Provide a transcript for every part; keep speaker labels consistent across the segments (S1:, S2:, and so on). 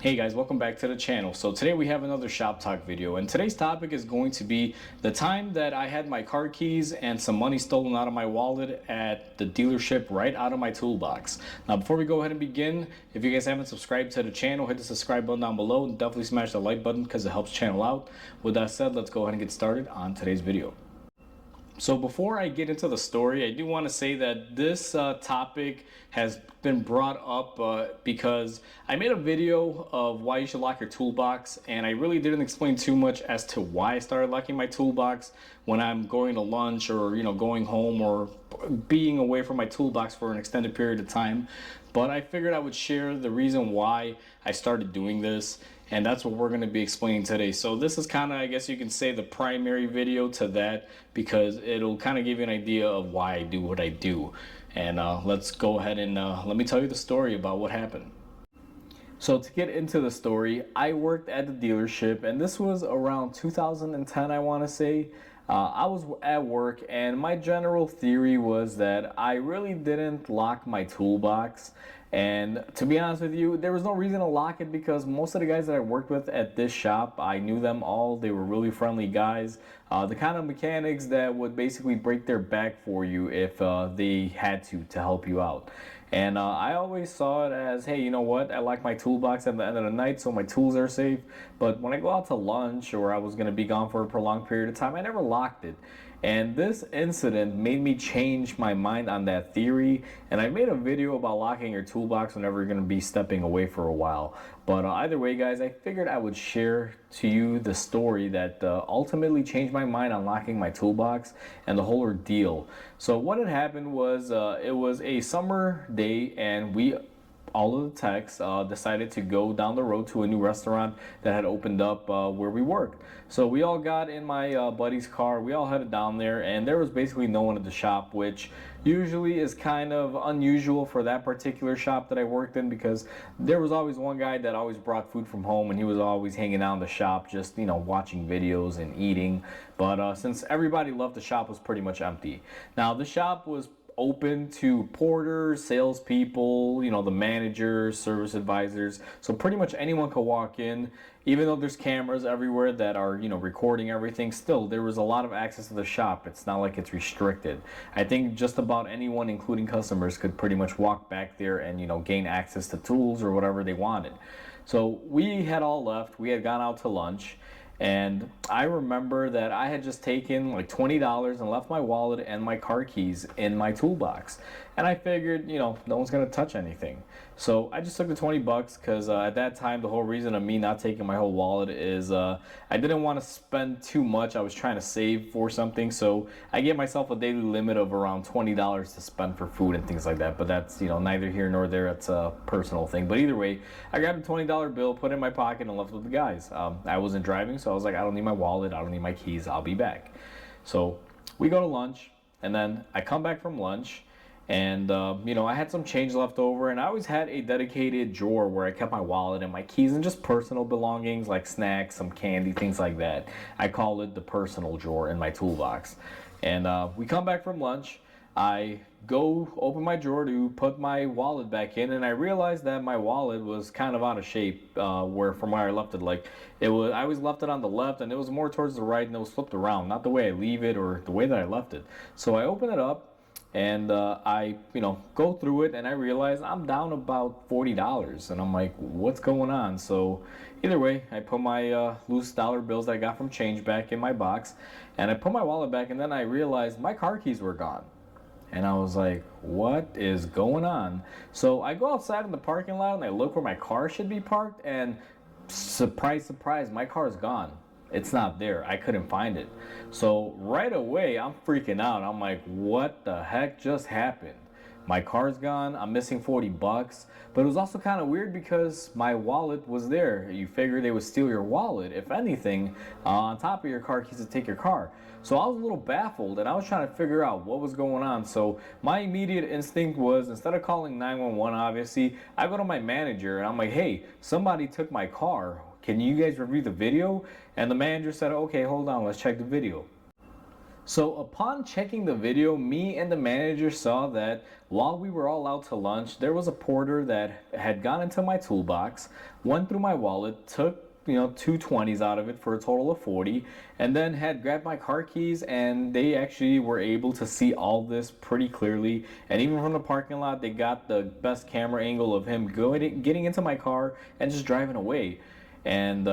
S1: Hey guys, welcome back to the channel. So today we have another shop talk video, and today's topic is going to be the time that I had my car keys and some money stolen out of my wallet at the dealership right out of my toolbox. Now before we go ahead and begin, if you guys haven't subscribed to the channel, hit the subscribe button down below and definitely smash the like button because it helps channel out. With that said, let's go ahead and get started on today's video. So before I get into the story, I do want to say that this topic has been brought up because I made a video of why you should lock your toolbox, and I really didn't explain too much as to why I started locking my toolbox when I'm going to lunch or going home or being away from my toolbox for an extended period of time. But I figured I would share the reason why I started doing this, and that's what we're going to be explaining today. So this is kind of, I guess you can say, the primary video to that, because it'll kind of give you an idea of why I do what I do. And let's go ahead and let me tell you the story about what happened. So to get into the story, I worked at the dealership, and this was around 2010, I want to say. I was at work, and my general theory was that I really didn't lock my toolbox. And to be honest with you, there was no reason to lock it because most of the guys that I worked with at this shop, I knew them all. They were really friendly guys. The kind of mechanics that would basically break their back for you if they had to help you out. And I always saw it as, hey, you know what? I like my toolbox at the end of the night, so my tools are safe. But when I go out to lunch or I was going to be gone for a prolonged period of time, I never locked it. And this incident made me change my mind on that theory. And I made a video about locking your toolbox whenever you're going to be stepping away for a while. But either way, guys, I figured I would share to you the story that ultimately changed my mind on locking my toolbox and the whole ordeal. So what had happened was it was a summer day, and all of the techs decided to go down the road to a new restaurant that had opened up where we worked. So we all got in my buddy's car, we all headed down there, and there was basically no one at the shop, which usually is kind of unusual for that particular shop that I worked in, because there was always one guy that always brought food from home, and he was always hanging out in the shop just watching videos and eating. But since everybody left, the shop was pretty much empty. Now the shop was open to porters, salespeople, the managers, service advisors. So pretty much anyone could walk in. Even though there's cameras everywhere that are, recording everything, still there was a lot of access to the shop. It's not like it's restricted. I think just about anyone, including customers, could pretty much walk back there and, gain access to tools or whatever they wanted. So we had all left. We had gone out to lunch. And I remember that I had just taken like $20 and left my wallet and my car keys in my toolbox. And I figured, no one's going to touch anything. So I just took the 20 bucks because at that time, the whole reason of me not taking my whole wallet is I didn't want to spend too much. I was trying to save for something. So I gave myself a daily limit of around $20 to spend for food and things like that. But that's, neither here nor there. It's a personal thing. But either way, I grabbed a $20 bill, put it in my pocket, and left with the guys. I wasn't driving, so I was like, I don't need my wallet. I don't need my keys. I'll be back. So we go to lunch, and then I come back from lunch. And, I had some change left over, and I always had a dedicated drawer where I kept my wallet and my keys and just personal belongings like snacks, some candy, things like that. I call it the personal drawer in my toolbox. And we come back from lunch. I go open my drawer to put my wallet back in, and I realized that my wallet was kind of out of shape from where I left it. Like I always left it on the left, and it was more towards the right, and it was flipped around, not the way I leave it or the way that I left it. So I open it up. And I, go through it, and I realize I'm down about $40, and I'm like, what's going on? So either way, I put my loose dollar bills that I got from change back in my box, and I put my wallet back, and then I realized my car keys were gone. And I was like, what is going on? So I go outside in the parking lot, and I look where my car should be parked, and surprise, surprise, my car is gone. It's not there. I couldn't find it. So right away, I'm freaking out. I'm like, what the heck just happened? My car's gone. I'm missing 40 bucks. But it was also kind of weird because my wallet was there. You figure they would steal your wallet, if anything, on top of your car keys to take your car. So I was a little baffled, and I was trying to figure out what was going on. So my immediate instinct was, instead of calling 911, obviously, I go to my manager, and I'm like, hey, somebody took my car. Can you guys review the video? And the manager said, okay, hold on, let's check the video. So upon checking the video, me and the manager saw that while we were all out to lunch, there was a porter that had gone into my toolbox, went through my wallet, took two 20s out of it for a total of 40, and then had grabbed my car keys, and they actually were able to see all this pretty clearly. And even from the parking lot, they got the best camera angle of him getting into my car and just driving away. And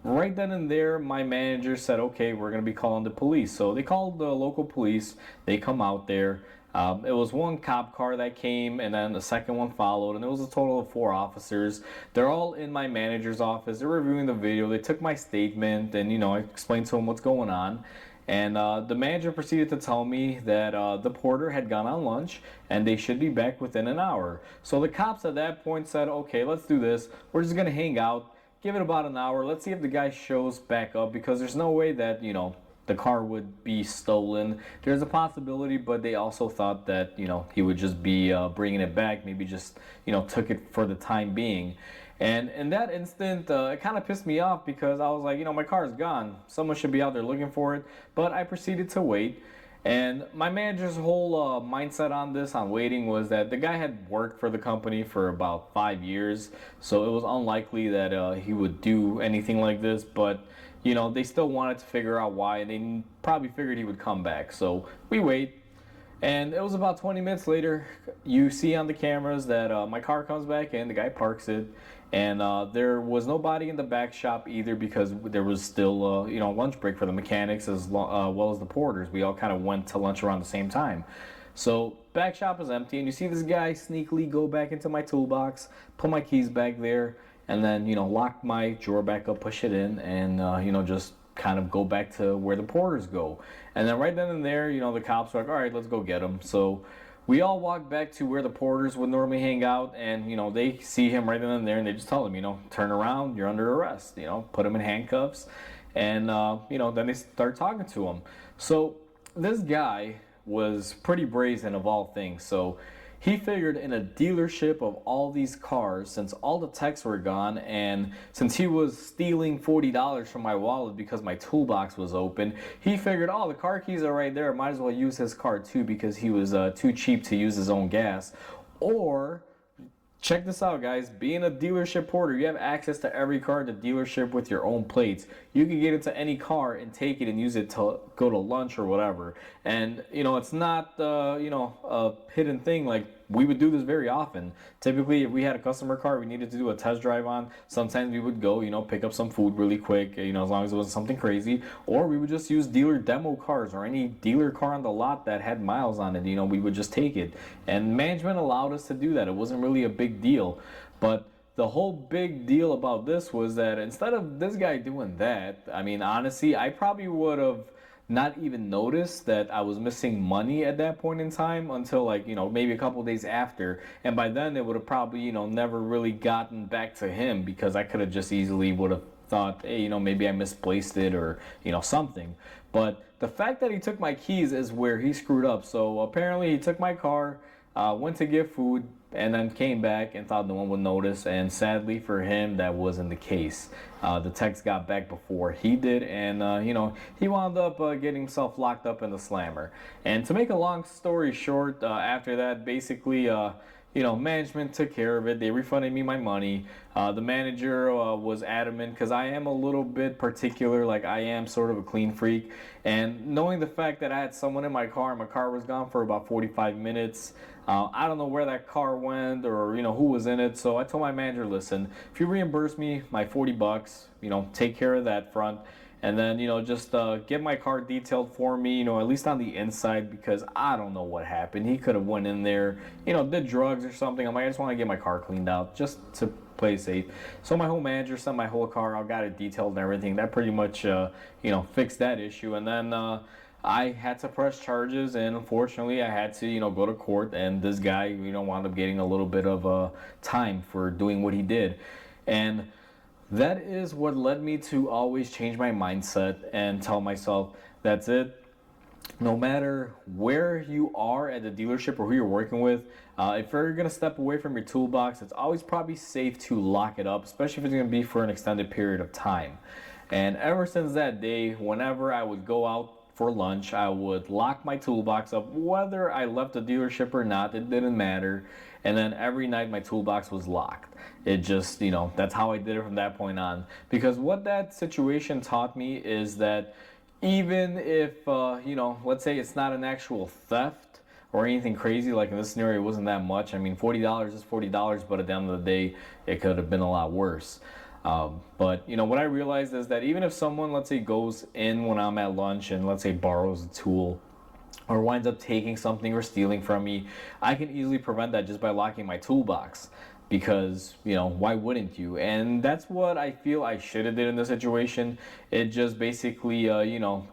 S1: right then and there, my manager said, okay, we're going to be calling the police. So they called the local police. They come out there. It was one cop car that came, and then the second one followed, and it was a total of 4 officers. They're all in my manager's office. They're reviewing the video. They took my statement, and I explained to them what's going on. And the manager proceeded to tell me that the porter had gone on lunch and they should be back within an hour. So the cops at that point said, okay, let's do this. We're just going to hang out. Give it about an hour. Let's see if the guy shows back up, because there's no way that, the car would be stolen. There's a possibility, but they also thought that, he would just be bringing it back. Maybe just, took it for the time being. And in that instant, it kind of pissed me off, because I was like, my car is gone. Someone should be out there looking for it. But I proceeded to wait. And my manager's whole mindset on this, on waiting, was that the guy had worked for the company for about 5 years, so it was unlikely that he would do anything like this. But they still wanted to figure out why, and they probably figured he would come back. So we wait, and it was about 20 minutes later. You see on the cameras that my car comes back in, the guy parks it, and there was nobody in the back shop either, because there was still lunch break for the mechanics as well as the porters. We all kind of went to lunch around the same time. So back shop is empty, and you see this guy sneakily go back into my toolbox, put my keys back there, and then lock my drawer back up, push it in, and just kind of go back to where the porters go. And then right then and there, the cops were like, all right, let's go get him. So we all walk back to where the porters would normally hang out, and they see him right then and there, and they just tell him, turn around, you're under arrest. Put him in handcuffs, and then they start talking to him. So this guy was pretty brazen of all things. So he figured, in a dealership of all these cars, since all the techs were gone, and since he was stealing $40 from my wallet because my toolbox was open, he figured, oh, the car keys are right there, might as well use his car too, because he was too cheap to use his own gas. Or, check this out, guys. Being a dealership porter, you have access to every car at the dealership with your own plates. You can get into any car and take it and use it to go to lunch or whatever. And it's not a hidden thing. Like, we would do this very often. Typically, if we had a customer car we needed to do a test drive on, sometimes we would go, pick up some food really quick, as long as it wasn't something crazy. Or we would just use dealer demo cars, or any dealer car on the lot that had miles on it. We would just take it. And management allowed us to do that. It wasn't really a big deal. But the whole big deal about this was that instead of this guy doing that, I mean, honestly, I probably would have not even noticed that I was missing money at that point in time until, like, maybe a couple days after. And by then it would have probably, never really gotten back to him, because I could have just easily would have thought, hey, maybe I misplaced it, or, something. But the fact that he took my keys is where he screwed up. So apparently he took my car, went to get food, and then came back and thought no one would notice. And sadly for him, that wasn't the case. The techs got back before he did, and he wound up getting himself locked up in the slammer. And to make a long story short, after that, basically management took care of it. They refunded me my money. The manager was adamant, because I am a little bit particular. Like, I am sort of a clean freak. And knowing the fact that I had someone in my car, and my car was gone for about 45 minutes, I don't know where that car went, or who was in it. So I told my manager, listen, if you reimburse me my $40, take care of that front. And then, just get my car detailed for me, at least on the inside, because I don't know what happened. He could have went in there, did drugs or something. I'm like, I just want to get my car cleaned out just to play safe. So my whole manager sent my whole car out, got it detailed and everything. That pretty much, fixed that issue. And then I had to press charges, and unfortunately I had to, go to court. And this guy, wound up getting a little bit of time for doing what he did. And that is what led me to always change my mindset and tell myself, that's it. No matter where you are at the dealership or who you're working with, if you're going to step away from your toolbox, it's always probably safe to lock it up, especially if it's going to be for an extended period of time. And ever since that day, whenever I would go out for lunch, I would lock my toolbox up, whether I left the dealership or not, it didn't matter. And then every night my toolbox was locked. It just, that's how I did it from that point on. Because what that situation taught me is that even if, let's say it's not an actual theft or anything crazy, like in this scenario, it wasn't that much. I mean, $40 is $40, but at the end of the day, it could have been a lot worse. But what I realized is that even if someone, let's say, goes in when I'm at lunch and let's say borrows a tool or winds up taking something or stealing from me, I can easily prevent that just by locking my toolbox. Because why wouldn't you? And that's what I feel I should have did in this situation. It just basically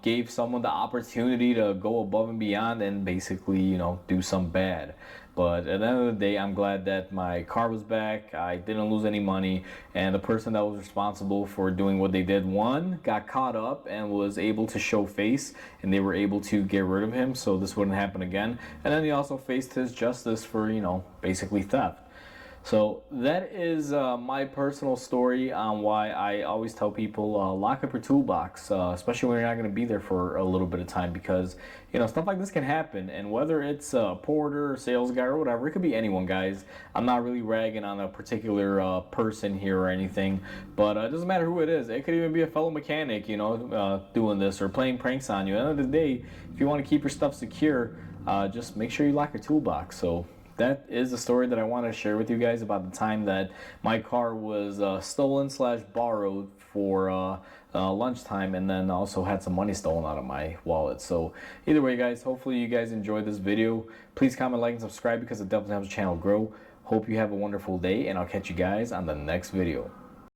S1: gave someone the opportunity to go above and beyond and basically do some bad. But at the end of the day, I'm glad that my car was back. I didn't lose any money, and the person that was responsible for doing what they did, one, got caught up and was able to show face, and they were able to get rid of him so this wouldn't happen again. And then he also faced his justice for basically theft. So that is my personal story on why I always tell people lock up your toolbox, especially when you're not going to be there for a little bit of time, because stuff like this can happen. And whether it's a porter, sales guy, or whatever, it could be anyone, guys. I'm not really ragging on a particular person here or anything, but it doesn't matter who it is. It could even be a fellow mechanic, doing this or playing pranks on you. At the end of the day, if you want to keep your stuff secure, just make sure you lock your toolbox. So that is the story that I want to share with you guys about the time that my car was stolen / borrowed for lunchtime, and then also had some money stolen out of my wallet. So either way, guys, hopefully you guys enjoyed this video. Please comment, like, and subscribe because it definitely helps the channel grow. Hope you have a wonderful day, and I'll catch you guys on the next video.